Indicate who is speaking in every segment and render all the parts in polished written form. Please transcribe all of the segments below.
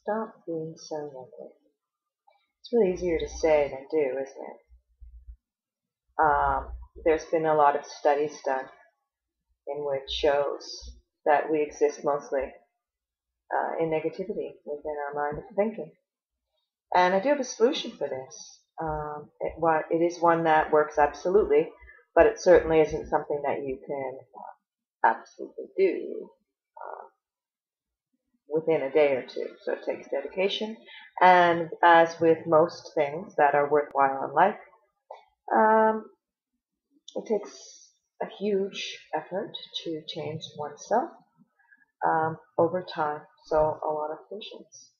Speaker 1: Stop being so negative. It's really easier to say than do, isn't it? There's been a lot of studies done in which shows that we exist mostly in negativity within our mind of thinking. And I do have a solution for this. It is one that works absolutely, but it certainly isn't something that you can absolutely do within a day or two. So it takes dedication. And as with most things that are worthwhile in life, it takes a huge effort to change oneself over time. So a lot of patience.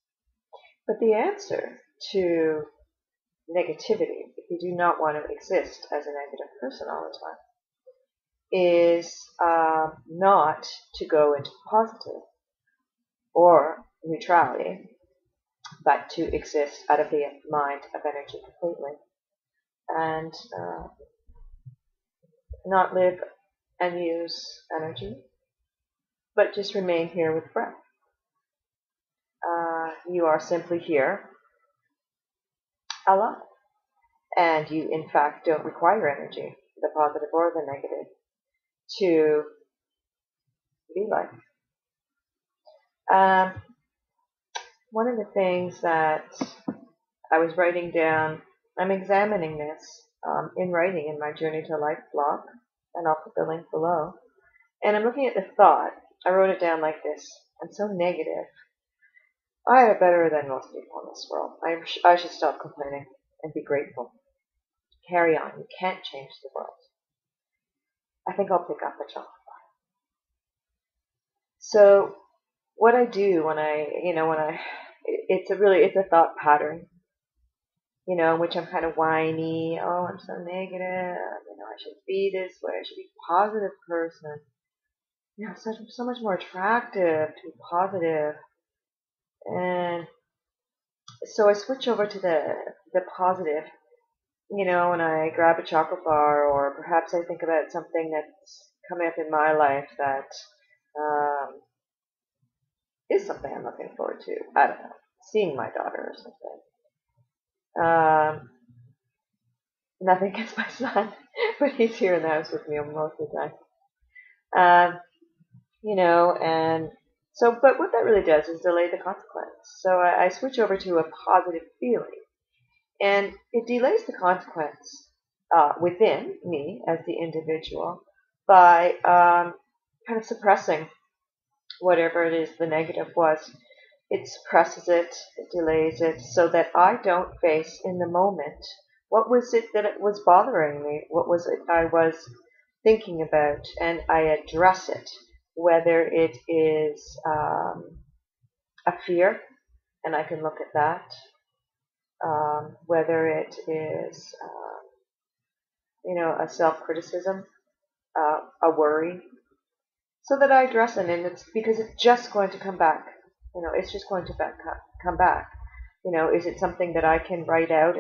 Speaker 1: But the answer to negativity, if you do not want to exist as a negative person all the time, is not to go into positive or neutrality, but to exist out of the mind of energy completely, and not live and use energy, but just remain here with breath. You are simply here, alive, and you in fact don't require energy, the positive or the negative, to be life. One of the things that I was writing down, I'm examining this in writing in my Journey to Life blog, and I'll put the link below. And I'm looking at the thought. I wrote it down like this: I'm so negative. I am better than most people in this world. I should stop complaining and be grateful. Carry on. You can't change the world. I think I'll pick up a chocolate bar. So what I do it's a thought pattern, in which I'm kind of whiny. Oh, I'm so negative. I should be this way. I should be a positive person. So much more attractive to be positive. And so I switch over to the positive, when I grab a chocolate bar, or perhaps I think about something that's coming up in my life that is something I'm looking forward to. I don't know, seeing my daughter or something. Nothing against my son, but he's here in the house with me most of the time. But what that really does is delay the consequence. So I switch over to a positive feeling, and it delays the consequence within me as the individual by kind of suppressing whatever it is the negative was. It suppresses it, it delays it, so that I don't face in the moment what was it that it was bothering me, what was it I was thinking about, and I address it. Whether it is a fear, and I can look at that. Whether it is, a self-criticism, a worry, so that I address it, and it's because it's just going to come back. It's just going to come back. Is it something that I can write out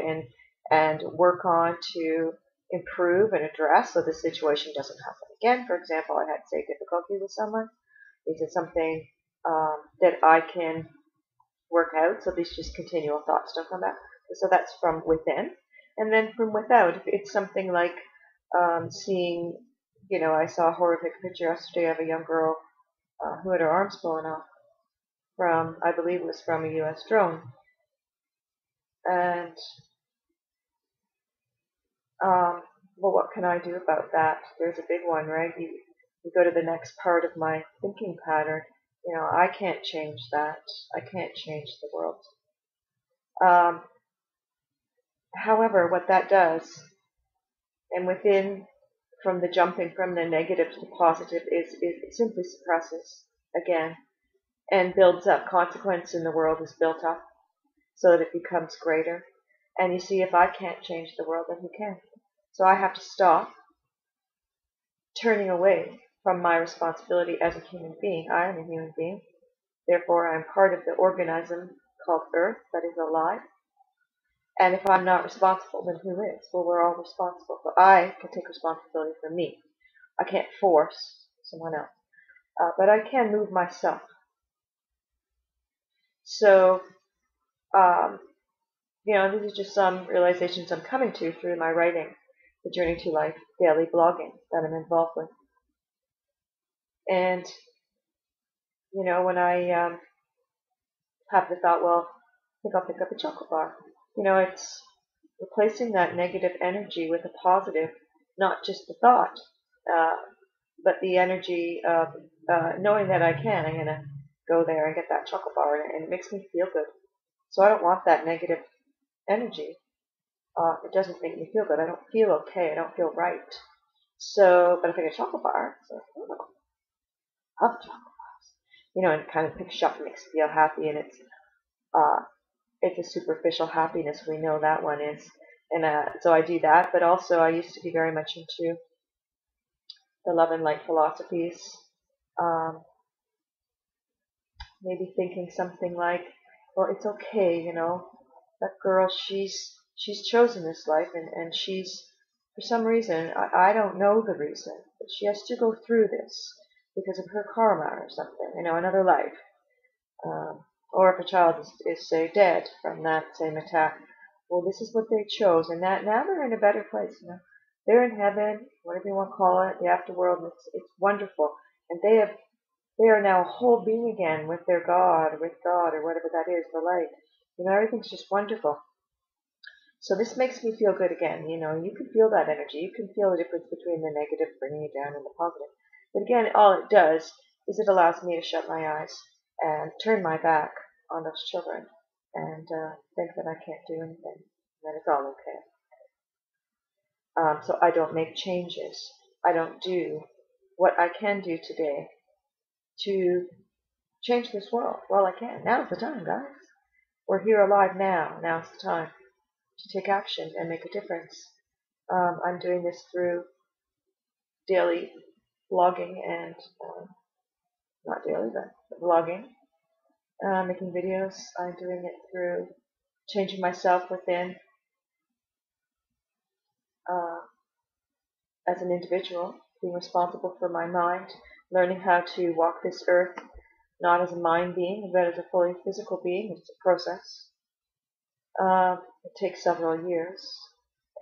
Speaker 1: and work on to improve and address so the situation doesn't happen again? For example, I had, say, difficulty with someone. Is it something that I can work out so these just continual thoughts don't come back? So that's from within. And then from without, if it's something like seeing, I saw a horrific picture yesterday of a young girl who had her arms blown off from, I believe it was from a US drone. And well, what can I do about that? There's a big one, right? You go to the next part of my thinking pattern. I can't change that. I can't change the world. However, what that does, and within, from the jumping from the negative to the positive, is it simply suppresses again and builds up. Consequence in the world is built up so that it becomes greater. And you see, if I can't change the world, then who can? So I have to stop turning away from my responsibility as a human being. I am a human being. Therefore, I am part of the organism called Earth that is alive. And if I'm not responsible, then who is? Well, we're all responsible. But I can take responsibility for me. I can't force someone else. But I can move myself. So, these are just some realizations I'm coming to through my writing, the Journey to Life daily blogging that I'm involved with. And, when I have the thought, well, I think I'll pick up a chocolate bar. It's replacing that negative energy with a positive, not just the thought, but the energy of knowing that I'm going to go there and get that chocolate bar, and it makes me feel good. So I don't want that negative energy. It doesn't make me feel good. I don't feel okay. I don't feel right. So, but if I get a chocolate bar, so, I love chocolate bars. And it kind of picks you up and makes you feel happy, and it's a superficial happiness. We know that one is. And so I do that, but also I used to be very much into the love and light philosophies. Maybe thinking something like, well, it's okay, that girl, she's chosen this life, and she's, for some reason, I don't know the reason, but she has to go through this because of her karma or something, another life. Or if a child is say, dead from that same attack, well, this is what they chose, and that now they're in a better place, They're in heaven, whatever you want to call it, the afterworld, and it's wonderful. And they are now a whole being again with their God, or whatever that is, the light. Everything's just wonderful. So this makes me feel good again. You can feel that energy. You can feel the difference between the negative bringing you down and the positive. But again, all it does is it allows me to shut my eyes and turn my back on those children and think that I can't do anything, that it's all okay. So I don't make changes. I don't do what I can do today to change this world. Well, I can. Now's the time, guys. We're here alive now. Now's the time to take action and make a difference. I'm doing this through daily blogging and, not daily, but vlogging, making videos. I'm doing it through changing myself within as an individual, being responsible for my mind, learning how to walk this earth not as a mind being, but as a fully physical being. It's a process. It takes several years,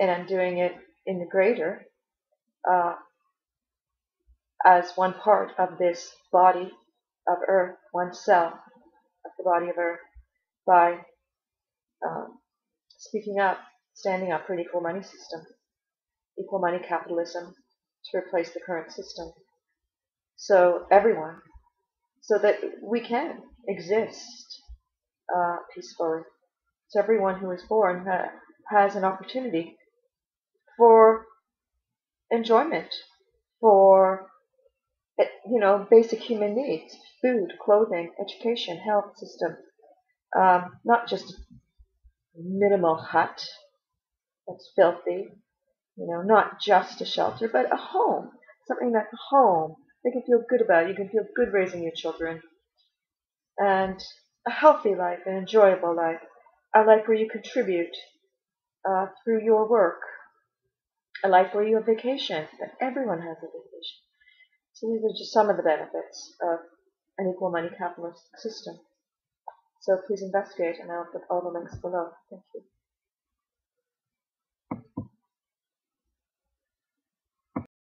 Speaker 1: and I'm doing it in the greater as one part of this body of Earth, one cell of the body of Earth, by speaking up, standing up for an equal money system, equal money capitalism, to replace the current system. So everyone, so that we can exist peacefully. So everyone who is born has an opportunity for enjoyment, for basic human needs: food, clothing, education, health system. Not just a minimal hut that's filthy, not just a shelter, but a home, something that's a home they can feel good about. You can feel good raising your children, and a healthy life, an enjoyable life, a life where you contribute through your work, a life where you have vacation, that everyone has a vacation. So these are just some of the benefits of an equal money capitalist system. So please investigate, and I'll put all the links below. Thank you.